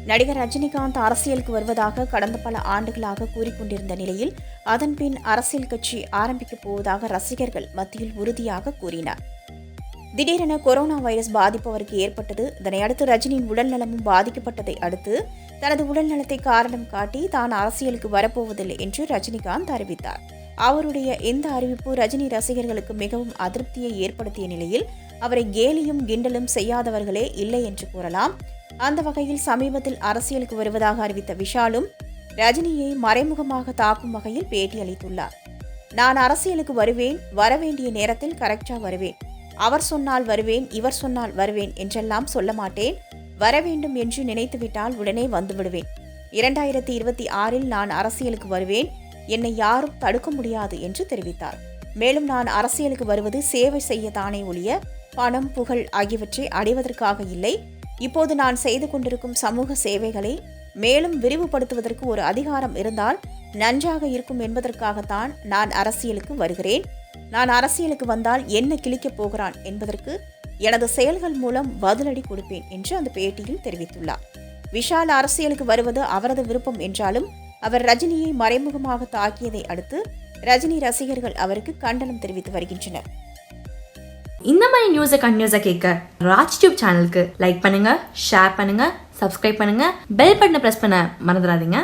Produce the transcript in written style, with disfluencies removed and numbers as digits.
நடிகர் ரஜினிகாந்த் அரசியலுக்கு வருவதாக கடந்த பல ஆண்டுகளாக கூறிக்கொண்டிருந்த நிலையில் அதன்பின் அரசியல் கட்சி ஆரம்பிக்கப் போவதாக ரசிகர்கள் மத்தியில் உறுதியாக கூறினார். திடீரென கொரோனா வைரஸ் பாதிப்பு அவருக்கு ஏற்பட்டது. இதனையடுத்து ரஜினியின் உடல்நலமும் பாதிக்கப்பட்டதை அடுத்து தனது உடல்நலத்தை காரணம் காட்டி தான் அரசியலுக்கு வரப்போவதில்லை என்று ரஜினிகாந்த் அறிவித்தார். அவருடைய இந்த அறிவிப்பு ரஜினி ரசிகர்களுக்கு மிகவும் அதிருப்தியை ஏற்படுத்திய நிலையில் அவரை கேலியும் கிண்டலும் செய்யாதவர்களே இல்லை என்று கூறலாம். அந்த வகையில் சமீபத்தில் அரசியலுக்கு வருவதாக அறிவித்த விஷாலும் ரஜினியை மறைமுகமாக தாக்கும் வகையில் பேட்டியளித்துள்ளார். நான் அரசியலுக்கு வருவேன், வரவேண்டிய நேரத்தில் கரெக்டா வருவேன். அவர் சொன்னால் வருவேன், இவர் சொன்னால் வருவேன் என்றெல்லாம் சொல்ல மாட்டேன். வர வேண்டும் என்று நினைத்துவிட்டால் உடனே வந்துவிடுவேன். 2026 நான் அரசியலுக்கு வருவேன். என்னை யாரும் தடுக்க முடியாது என்று தெரிவித்தார். மேலும் நான் அரசியலுக்கு வருவது சேவை செய்யத்தானே ஒழிய பணம், புகழ் ஆகியவற்றை அடைவதற்காக இல்லை. இப்போது நான் செய்து கொண்டிருக்கும் சமூக சேவைகளை மேலும் விரிவுபடுத்துவதற்கு ஒரு அதிகாரம் இருந்தால் நன்றாக இருக்கும் என்பதற்காகத்தான் நான் அரசியலுக்கு வருகிறேன். நான் அரசியலுக்கு வந்தால் என்ன கிழிக்கப் போகிறான் என்பதற்கு எனது செயல்கள் மூலம் பதிலடி கொடுப்பேன் என்று அந்த பேட்டியில் தெரிவித்துள்ளார். விஷால் அரசியலுக்கு வருவது அவரது விருப்பம் என்றாலும் அவர் ரஜினியை மறைமுகமாக தாக்கியதை அடுத்து ரஜினி ரசிகர்கள் அவருக்கு கண்டனம் தெரிவித்து வருகின்றனர். இந்த மாதிரி நியூஸை கண்டினியூஸா கேட்க ராஜ் டியூப் சேனலுக்கு லைக் பண்ணுங்க, ஷேர் பண்ணுங்க, சப்ஸ்கிரைப் பண்ணுங்க, பெல் பட்டனை பிரஸ் பண்ண மறந்துடாதீங்க.